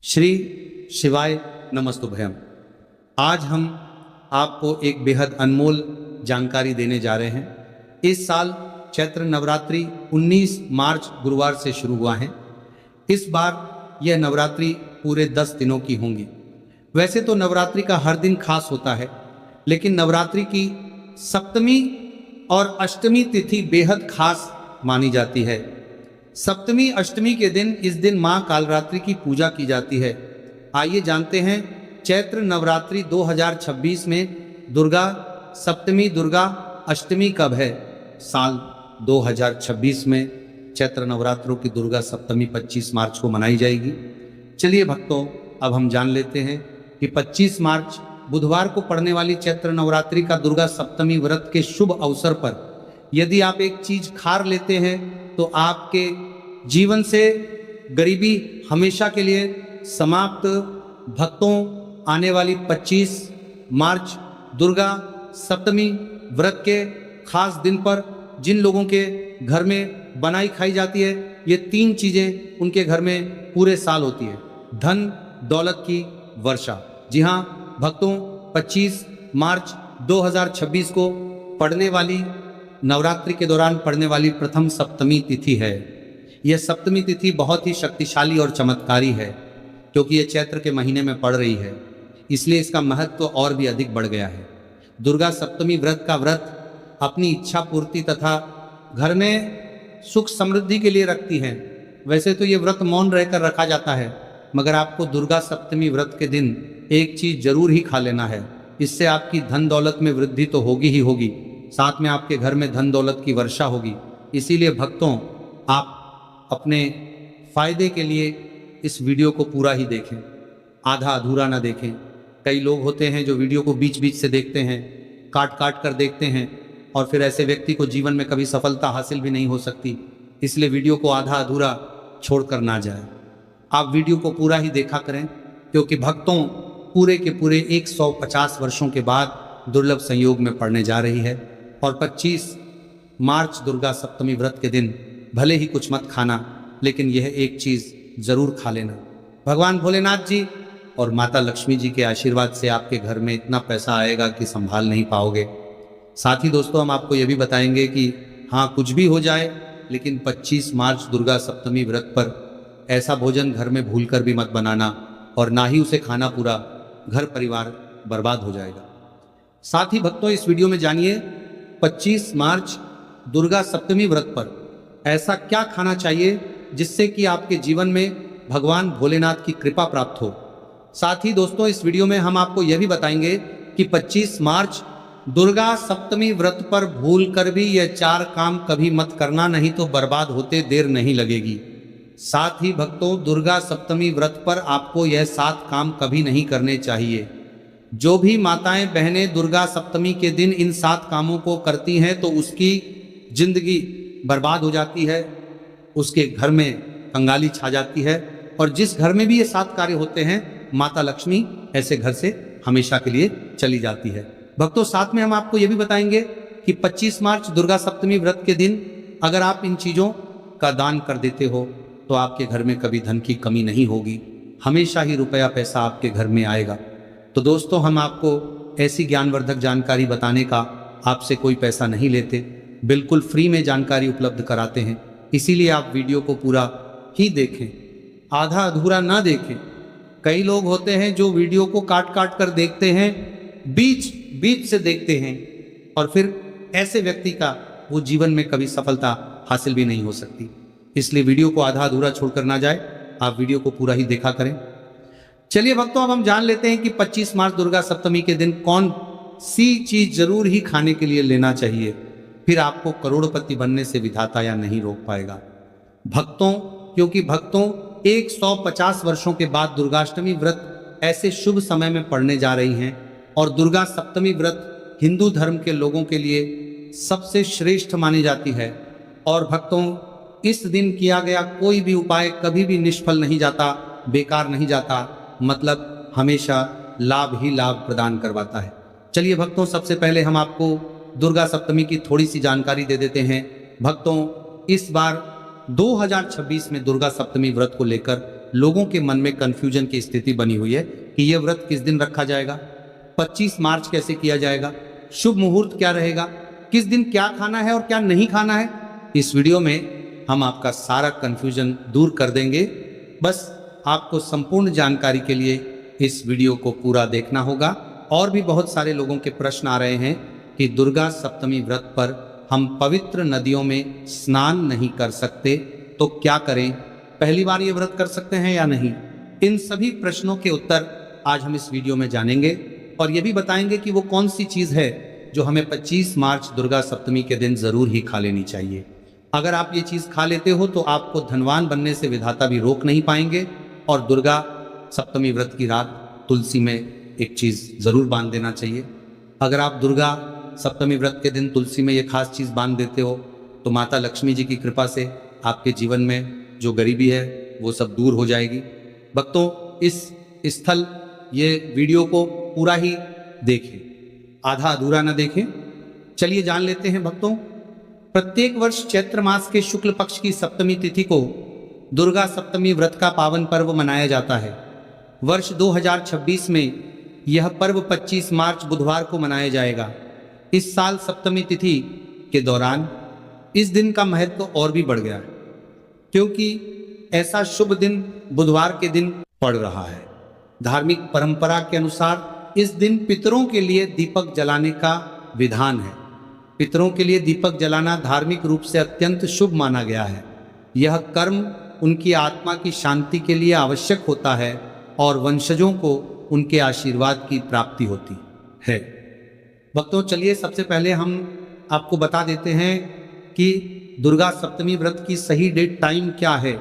श्री शिवाय नमस्तुभ्यम। आज हम आपको एक बेहद अनमोल जानकारी देने जा रहे हैं। इस साल चैत्र नवरात्रि 19 मार्च गुरुवार से शुरू हुआ है। इस बार यह नवरात्रि पूरे 10 दिनों की होंगी। वैसे तो नवरात्रि का हर दिन खास होता है, लेकिन नवरात्रि की सप्तमी और अष्टमी तिथि बेहद खास मानी जाती है। सप्तमी अष्टमी के दिन इस दिन मां कालरात्रि की पूजा की जाती है। आइए जानते हैं चैत्र नवरात्रि 2026 में दुर्गा सप्तमी दुर्गा अष्टमी कब है। साल 2026 में चैत्र नवरात्रों की दुर्गा सप्तमी 25 मार्च को मनाई जाएगी। चलिए भक्तों, अब हम जान लेते हैं कि 25 मार्च बुधवार को पड़ने वाली चैत्र नवरात्रि का दुर्गा सप्तमी व्रत के शुभ अवसर पर यदि आप एक चीज खार लेते हैं तो आपके जीवन से गरीबी हमेशा के लिए समाप्त। भक्तों, आने वाली 25 मार्च दुर्गा सप्तमी व्रत के खास दिन पर जिन लोगों के घर में बनाई खाई जाती है, ये 3 चीजें उनके घर में पूरे साल होती है। धन दौलत की वर्षा। जी हाँ भक्तों, 25 मार्च 2026 को पड़ने वाली नवरात्रि के दौरान पड़ने वाली प्रथम सप्तमी तिथि है। यह सप्तमी तिथि बहुत ही शक्तिशाली और चमत्कारी है, क्योंकि यह चैत्र के महीने में पड़ रही है, इसलिए इसका महत्व और भी अधिक बढ़ गया है। दुर्गा सप्तमी व्रत का व्रत अपनी इच्छा पूर्ति तथा घर में सुख समृद्धि के लिए रखती है। वैसे तो ये व्रत मौन रहकर रखा जाता है, मगर आपको दुर्गा सप्तमी व्रत के दिन एक चीज जरूर ही खा लेना है। इससे आपकी धन दौलत में वृद्धि तो होगी ही होगी, साथ में आपके घर में धन दौलत की वर्षा होगी। इसीलिए भक्तों, आप अपने फायदे के लिए इस वीडियो को पूरा ही देखें, आधा अधूरा ना देखें। कई लोग होते हैं जो वीडियो को बीच बीच से देखते हैं, काट काट कर देखते हैं, और फिर ऐसे व्यक्ति को जीवन में कभी सफलता हासिल भी नहीं हो सकती। इसलिए वीडियो को आधा अधूरा छोड़कर ना जाए। आप वीडियो को पूरा ही देखा करें, क्योंकि भक्तों पूरे के पूरे 150 वर्षों के बाद दुर्लभ संयोग में पड़ने जा रही है। और 25 मार्च दुर्गा सप्तमी व्रत के दिन भले ही कुछ मत खाना, लेकिन यह एक चीज जरूर खा लेना। भगवान भोलेनाथ जी और माता लक्ष्मी जी के आशीर्वाद से आपके घर में इतना पैसा आएगा कि संभाल नहीं पाओगे। साथ ही दोस्तों, हम आपको यह भी बताएंगे कि हाँ, कुछ भी हो जाए, लेकिन 25 मार्च दुर्गा सप्तमी व्रत पर ऐसा भोजन घर में भूलकर भी मत बनाना, और ना ही उसे खाना। पूरा घर परिवार बर्बाद हो जाएगा। साथ ही भक्तों, इस वीडियो में जानिए 25 मार्च दुर्गा सप्तमी व्रत पर ऐसा क्या खाना चाहिए जिससे कि आपके जीवन में भगवान भोलेनाथ की कृपा प्राप्त हो। साथ ही दोस्तों, इस वीडियो में हम आपको यह भी बताएंगे कि 25 मार्च दुर्गा सप्तमी व्रत पर भूल कर भी यह 4 काम कभी मत करना, नहीं तो बर्बाद होते देर नहीं लगेगी। साथ ही भक्तों, दुर्गा सप्तमी व्रत पर आपको यह 7 काम कभी नहीं करने चाहिए। जो भी माताएं बहनें दुर्गा सप्तमी के दिन इन 7 कामों को करती हैं तो उसकी जिंदगी बर्बाद हो जाती है, उसके घर में कंगाली छा जाती है, और जिस घर में भी ये 7 कार्य होते हैं, माता लक्ष्मी ऐसे घर से हमेशा के लिए चली जाती है। भक्तों, साथ में हम आपको ये भी बताएंगे कि 25 मार्च दुर्गा सप्तमी व्रत के दिन अगर आप इन चीजों का दान कर देते हो तो आपके घर में कभी धन की कमी नहीं होगी, हमेशा ही रुपया पैसा आपके घर में आएगा। तो दोस्तों, हम आपको ऐसी ज्ञानवर्धक जानकारी बताने का आपसे कोई पैसा नहीं लेते, बिल्कुल फ्री में जानकारी उपलब्ध कराते हैं। इसीलिए आप वीडियो को पूरा ही देखें, आधा अधूरा ना देखें। कई लोग होते हैं जो वीडियो को काट काट कर देखते हैं, बीच बीच से देखते हैं, और फिर ऐसे व्यक्ति का वो जीवन में कभी सफलता हासिल भी नहीं हो सकती। इसलिए वीडियो को आधा अधूरा छोड़कर ना जाए, आप वीडियो को पूरा ही देखा करें। चलिए भक्तों, अब हम जान लेते हैं कि 25 मार्च दुर्गा सप्तमी के दिन कौन सी चीज जरूर ही खाने के लिए लेना चाहिए, फिर आपको करोड़पति बनने से विधाता या नहीं रोक पाएगा। भक्तों, क्योंकि भक्तों 150 वर्षों के बाद दुर्गाष्टमी व्रत ऐसे शुभ समय में पड़ने जा रही हैं, और दुर्गा सप्तमी व्रत हिंदू धर्म के लोगों के लिए सबसे श्रेष्ठ मानी जाती है। और भक्तों, इस दिन किया गया कोई भी उपाय कभी भी निष्फल नहीं जाता, बेकार नहीं जाता, मतलब हमेशा लाभ ही लाभ प्रदान करवाता है। चलिए भक्तों, सबसे पहले हम आपको दुर्गा सप्तमी की थोड़ी सी जानकारी दे देते हैं। भक्तों, इस बार 2026 में दुर्गा सप्तमी व्रत को लेकर लोगों के मन में कंफ्यूजन की स्थिति बनी हुई है कि यह व्रत किस दिन रखा जाएगा, 25 मार्च कैसे किया जाएगा, शुभ मुहूर्त क्या रहेगा, किस दिन क्या खाना है और क्या नहीं खाना है। इस वीडियो में हम आपका सारा कंफ्यूजन दूर कर देंगे। बस आपको संपूर्ण जानकारी के लिए इस वीडियो को पूरा देखना होगा। और भी बहुत सारे लोगों के प्रश्न आ रहे हैं कि दुर्गा सप्तमी व्रत पर हम पवित्र नदियों में स्नान नहीं कर सकते तो क्या करें, पहली बार ये व्रत कर सकते हैं या नहीं। इन सभी प्रश्नों के उत्तर आज हम इस वीडियो में जानेंगे और ये भी बताएंगे कि वो कौन सी चीज़ है जो हमें 25 मार्च दुर्गा सप्तमी के दिन ज़रूर ही खा लेनी चाहिए। अगर आप ये चीज़ खा लेते हो तो आपको धनवान बनने से विधाता भी रोक नहीं पाएंगे। और दुर्गा सप्तमी व्रत की रात तुलसी में एक चीज़ ज़रूर बांध देना चाहिए। अगर आप दुर्गा सप्तमी व्रत के दिन तुलसी में ये खास चीज़ बांध देते हो तो माता लक्ष्मी जी की कृपा से आपके जीवन में जो गरीबी है वो सब दूर हो जाएगी। भक्तों, इस स्थल ये वीडियो को पूरा ही देखें, आधा अधूरा न देखें। चलिए जान लेते हैं भक्तों। प्रत्येक वर्ष चैत्र मास के शुक्ल पक्ष की सप्तमी तिथि को दुर्गा सप्तमी व्रत का पावन पर्व मनाया जाता है। वर्ष 2026 में यह पर्व 25 मार्च बुधवार को मनाया जाएगा। इस साल सप्तमी तिथि के दौरान इस दिन का महत्व और भी बढ़ गया है, क्योंकि ऐसा शुभ दिन बुधवार के दिन पड़ रहा है। धार्मिक परंपरा के अनुसार इस दिन पितरों के लिए दीपक जलाने का विधान है। पितरों के लिए दीपक जलाना धार्मिक रूप से अत्यंत शुभ माना गया है। यह कर्म उनकी आत्मा की शांति के लिए आवश्यक होता है और वंशजों को उनके आशीर्वाद की प्राप्ति होती है। भक्तों, चलिए सबसे पहले हम आपको बता देते हैं कि दुर्गा सप्तमी व्रत की सही डेट टाइम क्या है।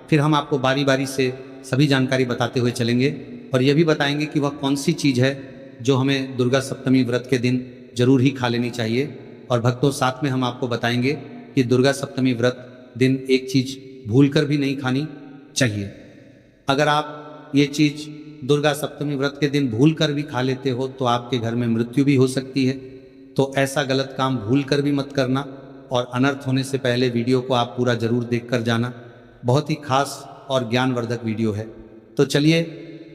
फिर हम आपको बारी बारी से सभी जानकारी बताते हुए चलेंगे और यह भी बताएंगे कि वह कौन सी चीज़ है जो हमें दुर्गा सप्तमी व्रत के दिन जरूर ही खा लेनी चाहिए। और भक्तों, साथ में हम आपको बताएंगे कि दुर्गा सप्तमी व्रत दिन एक चीज़ भूलकर भी नहीं खानी चाहिए। अगर आप ये चीज़ दुर्गा सप्तमी व्रत के दिन भूलकर भी खा लेते हो तो आपके घर में मृत्यु भी हो सकती है। तो ऐसा गलत काम भूलकर भी मत करना और अनर्थ होने से पहले वीडियो को आप पूरा जरूर देखकर जाना। बहुत ही खास और ज्ञानवर्धक वीडियो है। तो चलिए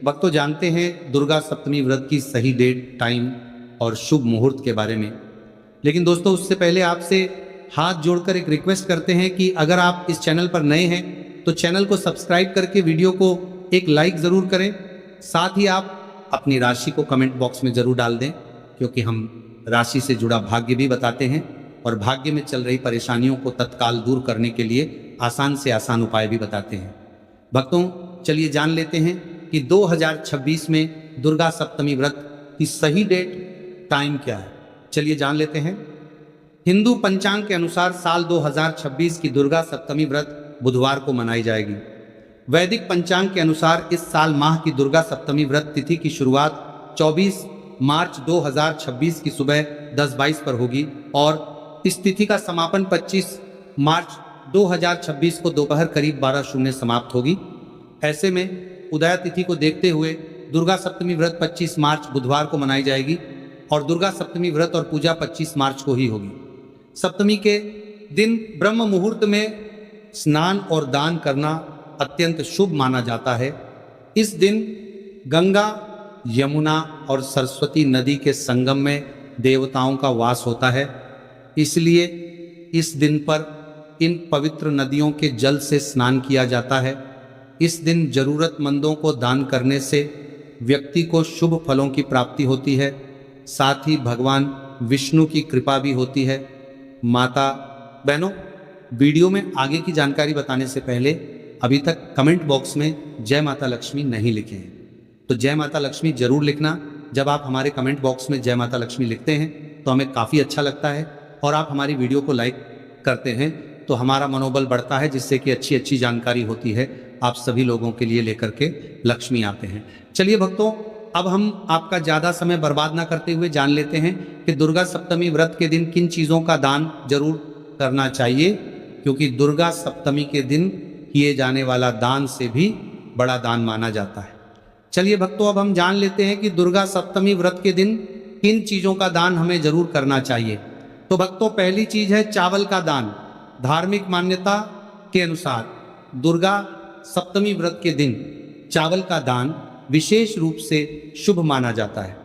भक्तों, जानते हैं दुर्गा सप्तमी व्रत की सही डेट, टाइम और शुभ मुहूर्त के बारे में। लेकिन दोस्तों, उससे पहले आपसे हाथ जोड़कर एक रिक्वेस्ट करते हैं कि अगर आप इस चैनल पर नए हैं तो चैनल को सब्सक्राइब करके वीडियो को एक लाइक ज़रूर करें। साथ ही आप अपनी राशि को कमेंट बॉक्स में ज़रूर डाल दें, क्योंकि हम राशि से जुड़ा भाग्य भी बताते हैं और भाग्य में चल रही परेशानियों को तत्काल दूर करने के लिए आसान से आसान उपाय भी बताते हैं। भक्तों, चलिए जान लेते हैं कि 2026 में दुर्गा सप्तमी व्रत की सही डेट, टाइम क्या है। चलिए जान लेते हैं। हिंदू पंचांग के अनुसार साल 2026 की दुर्गा सप्तमी व्रत बुधवार को मनाई जाएगी। वैदिक पंचांग के अनुसार इस साल माह की दुर्गा सप्तमी व्रत तिथि की शुरुआत 24 मार्च 2026 की सुबह 10:22 पर होगी और इस तिथि का समापन 25 मार्च 2026 को दोपहर करीब 12:00 समाप्त होगी। ऐसे में उदया तिथि को देखते हुए दुर्गा सप्तमी व्रत 25 मार्च बुधवार को मनाई जाएगी और दुर्गा सप्तमी व्रत और पूजा 25 मार्च को ही होगी। सप्तमी के दिन ब्रह्म मुहूर्त में स्नान और दान करना अत्यंत शुभ माना जाता है। इस दिन गंगा, यमुना और सरस्वती नदी के संगम में देवताओं का वास होता है। इसलिए इस दिन पर इन पवित्र नदियों के जल से स्नान किया जाता है। इस दिन जरूरतमंदों को दान करने से व्यक्ति को शुभ फलों की प्राप्ति होती है। साथ ही भगवान विष्णु की कृपा भी होती है। माता बहनों, वीडियो में आगे की जानकारी बताने से पहले अभी तक कमेंट बॉक्स में जय माता लक्ष्मी नहीं लिखे हैं तो जय माता लक्ष्मी जरूर लिखना। जब आप हमारे कमेंट बॉक्स में जय माता लक्ष्मी लिखते हैं तो हमें काफ़ी अच्छा लगता है और आप हमारी वीडियो को लाइक करते हैं तो हमारा मनोबल बढ़ता है, जिससे कि अच्छी अच्छी जानकारी होती है आप सभी लोगों के लिए लेकर के लक्ष्मी आते हैं। चलिए भक्तों, अब हम आपका ज़्यादा समय बर्बाद ना करते हुए जान लेते हैं कि दुर्गा सप्तमी व्रत के दिन किन चीज़ों का दान जरूर करना चाहिए, क्योंकि दुर्गा सप्तमी के दिन किए जाने वाला दान से भी बड़ा दान माना जाता है। चलिए भक्तों, अब हम जान लेते हैं कि दुर्गा सप्तमी व्रत के दिन किन चीज़ों का दान हमें जरूर करना चाहिए। तो भक्तों, पहली चीज़ है चावल का दान। धार्मिक मान्यता के अनुसार दुर्गा सप्तमी व्रत के दिन चावल का दान विशेष रूप से शुभ माना जाता है।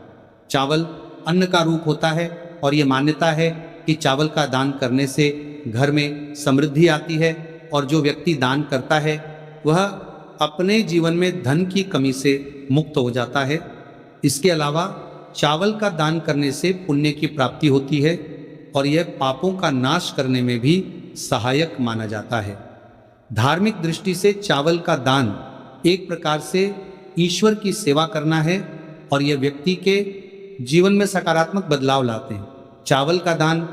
चावल अन्न का रूप होता है और ये मान्यता है कि चावल का दान करने से घर में समृद्धि आती है और जो व्यक्ति दान करता है वह अपने जीवन में धन की कमी से मुक्त हो जाता है। इसके अलावा चावल का दान करने से पुण्य की प्राप्ति होती है और यह पापों का नाश करने में भी सहायक माना जाता है। धार्मिक दृष्टि से चावल का दान एक प्रकार से ईश्वर की सेवा करना है और यह व्यक्ति के जीवन में सकारात्मक बदलाव लाते हैं। चावल का दान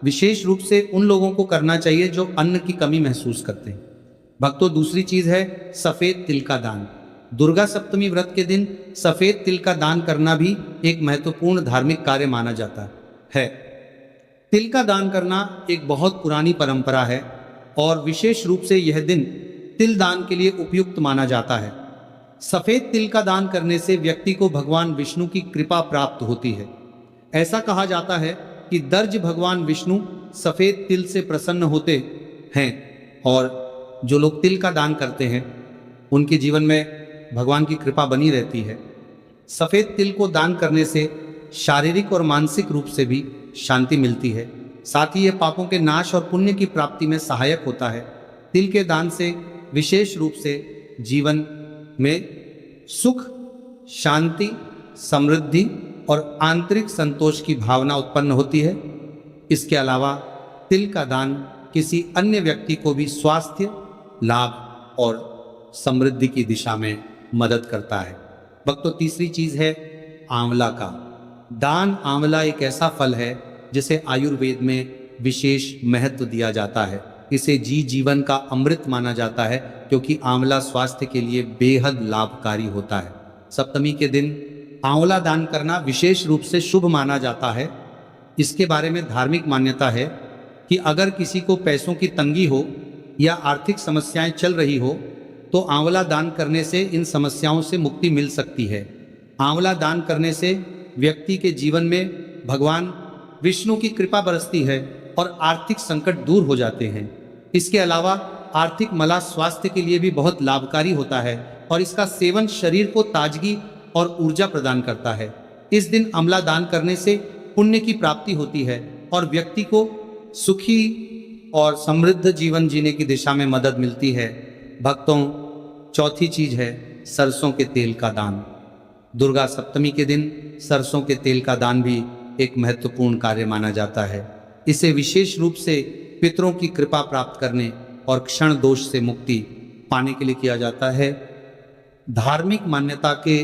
विशेष रूप से उन लोगों को करना चाहिए जो अन्न की कमी महसूस करते हैं। भक्तों, दूसरी चीज है सफेद तिल का दान। दुर्गा सप्तमी व्रत के दिन सफेद तिल का दान करना भी एक महत्वपूर्ण धार्मिक कार्य माना जाता है। तिल का दान करना एक बहुत पुरानी परंपरा है और विशेष रूप से यह दिन तिल दान के लिए उपयुक्त माना जाता है। सफेद तिल का दान करने से व्यक्ति को भगवान विष्णु की कृपा प्राप्त होती है। ऐसा कहा जाता है कि दर्ज भगवान विष्णु सफेद तिल से प्रसन्न होते हैं और जो लोग तिल का दान करते हैं उनके जीवन में भगवान की कृपा बनी रहती है। सफेद तिल को दान करने से शारीरिक और मानसिक रूप से भी शांति मिलती है। साथ ही यह पापों के नाश और पुण्य की प्राप्ति में सहायक होता है। तिल के दान से विशेष रूप से जीवन में सुख, शांति, समृद्धि और आंतरिक संतोष की भावना उत्पन्न होती है। इसके अलावा तिल का दान किसी अन्य व्यक्ति को भी स्वास्थ्य लाभ और समृद्धि की दिशा में मदद करता है। भक्तों, तीसरी चीज है आंवला का दान। आंवला एक ऐसा फल है जिसे आयुर्वेद में विशेष महत्व दिया जाता है। इसे जीवन का अमृत माना जाता है क्योंकि आंवला स्वास्थ्य के लिए बेहद लाभकारी होता है। सप्तमी के दिन आंवला दान करना विशेष रूप से शुभ माना जाता है। इसके बारे में धार्मिक मान्यता है कि अगर किसी को पैसों की तंगी हो या आर्थिक समस्याएं चल रही हो तो आंवला दान करने से इन समस्याओं से मुक्ति मिल सकती है। आंवला दान करने से व्यक्ति के जीवन में भगवान विष्णु की कृपा बरसती है और आर्थिक संकट दूर हो जाते हैं। इसके अलावा आर्थिक मला स्वास्थ्य के लिए भी बहुत लाभकारी होता है और इसका सेवन शरीर को ताजगी और ऊर्जा प्रदान करता है। इस दिन आंवला दान करने से पुण्य की प्राप्ति होती है और व्यक्ति को सुखी और समृद्ध जीवन जीने की दिशा में मदद मिलती है। भक्तों, चौथी चीज है सरसों के तेल का दान। दुर्गा सप्तमी के दिन सरसों के तेल का दान भी एक महत्वपूर्ण कार्य माना जाता है। इसे विशेष रूप से पितरों की कृपा प्राप्त करने और क्षण दोष से मुक्ति पाने के लिए किया जाता है। धार्मिक मान्यता के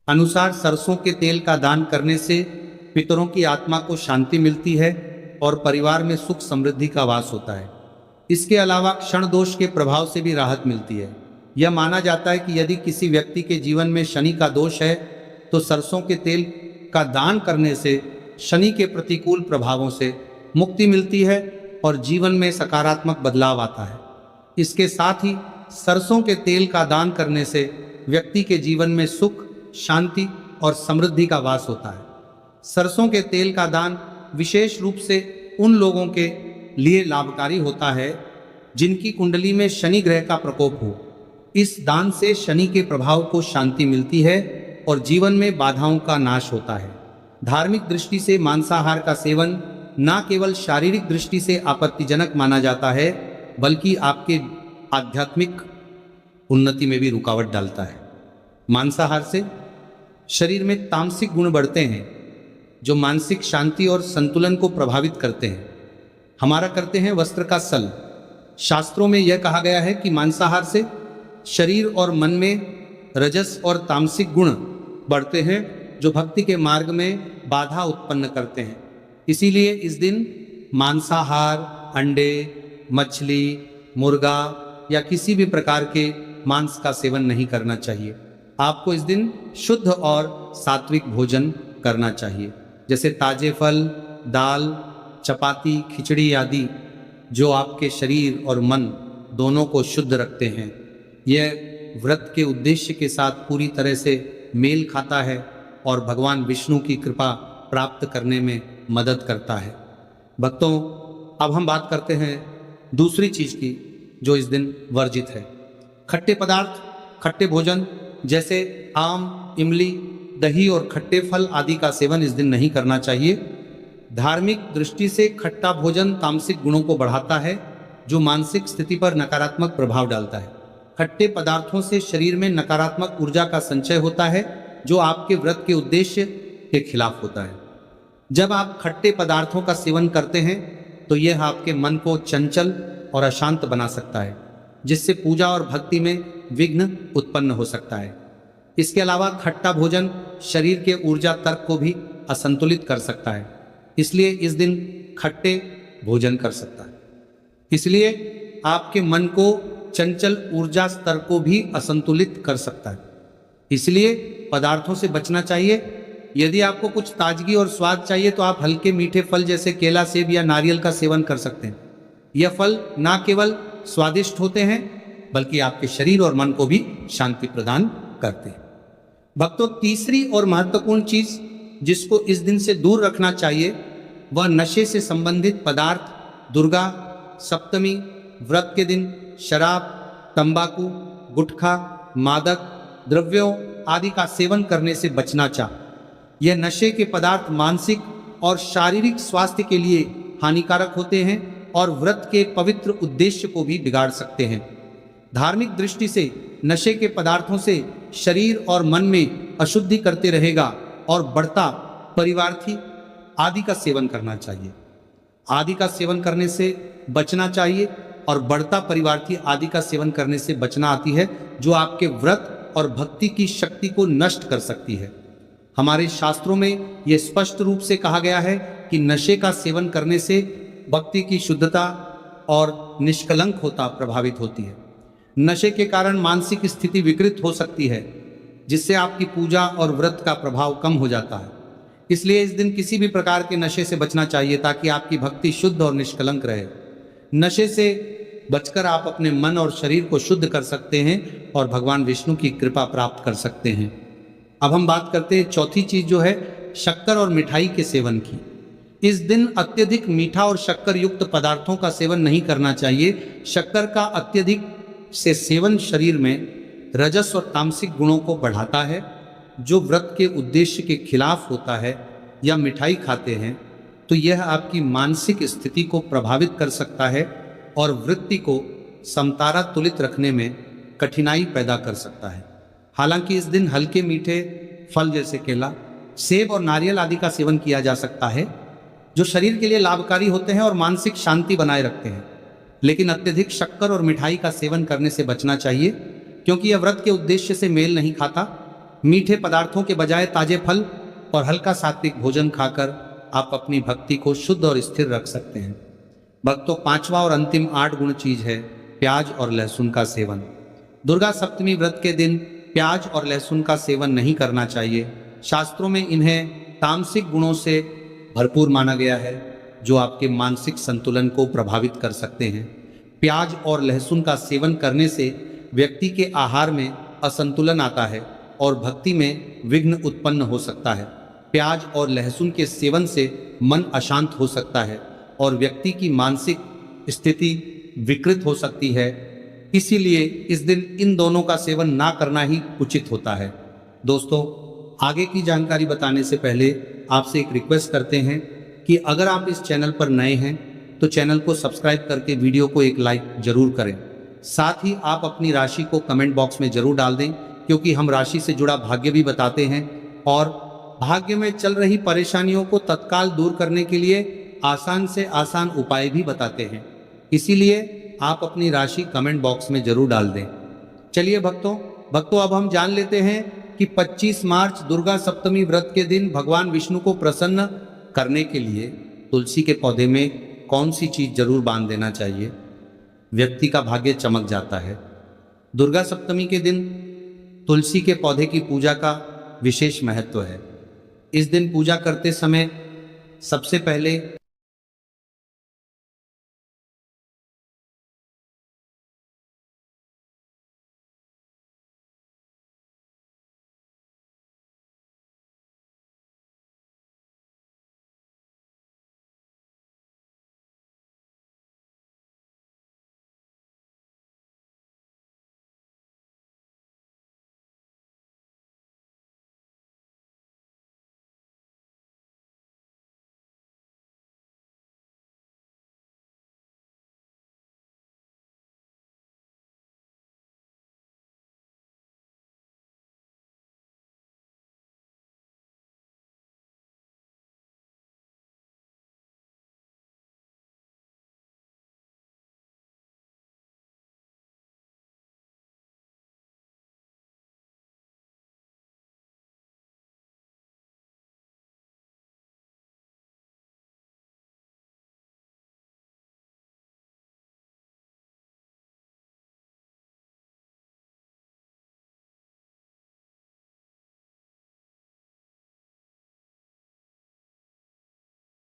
अनुसार सरसों के तेल का दान करने से पितरों की आत्मा को शांति मिलती है और परिवार में सुख समृद्धि का वास होता है। इसके अलावा क्षण दोष के प्रभाव से भी राहत मिलती है। यह माना जाता है कि यदि किसी व्यक्ति के जीवन में शनि का दोष है तो सरसों के तेल का दान करने से शनि के प्रतिकूल प्रभावों से मुक्ति मिलती है और जीवन में सकारात्मक बदलाव आता है। इसके साथ ही सरसों के तेल का दान करने से व्यक्ति के जीवन में सुख, शांति और समृद्धि का वास होता है। सरसों के तेल का दान विशेष रूप से उन लोगों के लिए लाभकारी होता है जिनकी कुंडली में शनि ग्रह का प्रकोप हो। इस दान से शनि के प्रभाव को शांति मिलती है और जीवन में बाधाओं का नाश होता है। धार्मिक दृष्टि से मांसाहार का सेवन न केवल शारीरिक दृष्टि से आपत्तिजनक माना जाता है बल्कि आपके आध्यात्मिक उन्नति में भी रुकावट डालता है। मांसाहार से शरीर में तामसिक गुण बढ़ते हैं जो मानसिक शांति और संतुलन को प्रभावित करते हैं। हमारा करते हैं वस्त्र का सल। शास्त्रों में यह कहा गया है कि मांसाहार से शरीर और मन में रजस और तामसिक गुण बढ़ते हैं जो भक्ति के मार्ग में बाधा उत्पन्न करते हैं। इसीलिए इस दिन मांसाहार, अंडे, मछली, मुर्गा या किसी भी प्रकार के मांस का सेवन नहीं करना चाहिए। आपको इस दिन शुद्ध और सात्विक भोजन करना चाहिए, जैसे ताजे फल, दाल, चपाती, खिचड़ी आदि जो आपके शरीर और मन दोनों को शुद्ध रखते हैं। यह व्रत के उद्देश्य के साथ पूरी तरह से मेल खाता है और भगवान विष्णु की कृपा प्राप्त करने में मदद करता है। भक्तों, अब हम बात करते हैं दूसरी चीज की जो इस दिन वर्जित है। खट्टे पदार्थ, खट्टे भोजन जैसे आम, इमली, दही और खट्टे फल आदि का सेवन इस दिन नहीं करना चाहिए। धार्मिक दृष्टि से खट्टा भोजन तामसिक गुणों को बढ़ाता है, जो मानसिक स्थिति पर नकारात्मक प्रभाव डालता है। खट्टे पदार्थों से शरीर में नकारात्मक ऊर्जा का संचय होता है, जो आपके व्रत के उद्देश्य के खिलाफ होता है। जब आप खट्टे पदार्थों का सेवन करते हैं तो यह आपके मन को चंचल और अशांत बना सकता है, जिससे पूजा और भक्ति में विघ्न उत्पन्न हो सकता है। इसके अलावा खट्टा भोजन शरीर के ऊर्जा तर्क को भी असंतुलित कर सकता है, इसलिए इस दिन खट्टे भोजन कर सकता है। इसलिए आपके मन को चंचल ऊर्जा स्तर को भी असंतुलित कर सकता है, इसलिए पदार्थों से बचना चाहिए। यदि आपको कुछ ताजगी और स्वाद चाहिए तो आप हल्के मीठे फल जैसे केला, सेब या नारियल का सेवन कर सकते हैं। यह फल न केवल स्वादिष्ट होते हैं बल्कि आपके शरीर और मन को भी शांति प्रदान करते हैं। भक्तों, तीसरी और महत्वपूर्ण चीज जिसको इस दिन से दूर रखना चाहिए वह नशे से संबंधित पदार्थ, दुर्गा सप्तमी व्रत के दिन शराब, तंबाकू, गुटखा, मादक द्रव्यों आदि का सेवन करने से बचना चाहिए। यह नशे के पदार्थ मानसिक और शारीरिक स्वास्थ्य के लिए हानिकारक होते हैं और व्रत के पवित्र उद्देश्य को भी बिगाड़ सकते हैं। धार्मिक दृष्टि से नशे के पदार्थों से शरीर और मन में अशुद्धि करते रहेगा और बढ़ता परिवार्थी आदि का सेवन करना चाहिए। आदि का सेवन करने से बचना चाहिए और बढ़ता परिवार्थी आदि का सेवन करने से बचना आती है, जो आपके व्रत और भक्ति की शक्ति को नष्ट कर सकती है। हमारे शास्त्रों में यह स्पष्ट रूप से कहा गया है कि नशे का सेवन करने से भक्ति की शुद्धता और निष्कलंक होता प्रभावित होती है। नशे के कारण मानसिक स्थिति विकृत हो सकती है, जिससे आपकी पूजा और व्रत का प्रभाव कम हो जाता है। इसलिए इस दिन किसी भी प्रकार के नशे से बचना चाहिए ताकि आपकी भक्ति शुद्ध और निष्कलंक रहे। नशे से बचकर आप अपने मन और शरीर को शुद्ध कर सकते हैं और भगवान विष्णु की कृपा प्राप्त कर सकते हैं। अब हम बात करते हैं चौथी चीज, जो है शक्कर और मिठाई के सेवन की। इस दिन अत्यधिक मीठा और शक्कर युक्त पदार्थों का सेवन नहीं करना चाहिए। शक्कर का अत्यधिक से सेवन शरीर में रजस और तामसिक गुणों को बढ़ाता है, जो व्रत के उद्देश्य के खिलाफ होता है। या मिठाई खाते हैं तो यह आपकी मानसिक स्थिति को प्रभावित कर सकता है और वृत्ति को समतारा तुलित रखने में कठिनाई पैदा कर सकता है। हालांकि इस दिन हल्के मीठे फल जैसे केला, सेब और नारियल आदि का सेवन किया जा सकता है, जो शरीर के लिए लाभकारी होते हैं और मानसिक शांति बनाए रखते हैं। लेकिन अत्यधिक शक्कर और मिठाई का सेवन करने से बचना चाहिए, क्योंकि यह व्रत के उद्देश्य से मेल नहीं खाता। मीठे पदार्थों के बजाय ताजे फल और हल्का सात्विक भोजन खाकर आप अपनी भक्ति को शुद्ध और स्थिर रख सकते हैं। भक्तों, पांचवा और अंतिम 8 गुण चीज है प्याज और लहसुन का सेवन। दुर्गा सप्तमी व्रत के दिन प्याज और लहसुन का सेवन नहीं करना चाहिए। शास्त्रों में इन्हें तामसिक गुणों से भरपूर माना गया है, जो आपके मानसिक संतुलन को प्रभावित कर सकते हैं। प्याज और लहसुन का सेवन करने से व्यक्ति के आहार में असंतुलन आता है और भक्ति में विघ्न उत्पन्न हो सकता है। प्याज और लहसुन के सेवन से मन अशांत हो सकता है और व्यक्ति की मानसिक स्थिति विकृत हो सकती है। इसीलिए इस दिन इन दोनों का सेवन ना करना ही उचित होता है। दोस्तों, आगे की जानकारी बताने से पहले आपसे एक रिक्वेस्ट करते हैं कि अगर आप इस चैनल पर नए हैं तो चैनल को सब्सक्राइब करके वीडियो को एक लाइक जरूर करें। साथ ही आप अपनी राशि को कमेंट बॉक्स में जरूर डाल दें, क्योंकि हम राशि से जुड़ा भाग्य भी बताते हैं और भाग्य में चल रही परेशानियों को तत्काल दूर करने के लिए आसान से आसान उपाय भी बताते हैं। इसीलिए आप अपनी राशि कमेंट बॉक्स में जरूर डाल दें। चलिए भक्तों अब हम जान लेते हैं कि 25 मार्च दुर्गा सप्तमी व्रत के दिन भगवान विष्णु को प्रसन्न करने के लिए तुलसी के पौधे में कौन सी चीज जरूर बांध देना चाहिए। व्यक्ति का भाग्य चमक जाता है। दुर्गा सप्तमी के दिन तुलसी के पौधे की पूजा का विशेष महत्व है। इस दिन पूजा करते समय सबसे पहले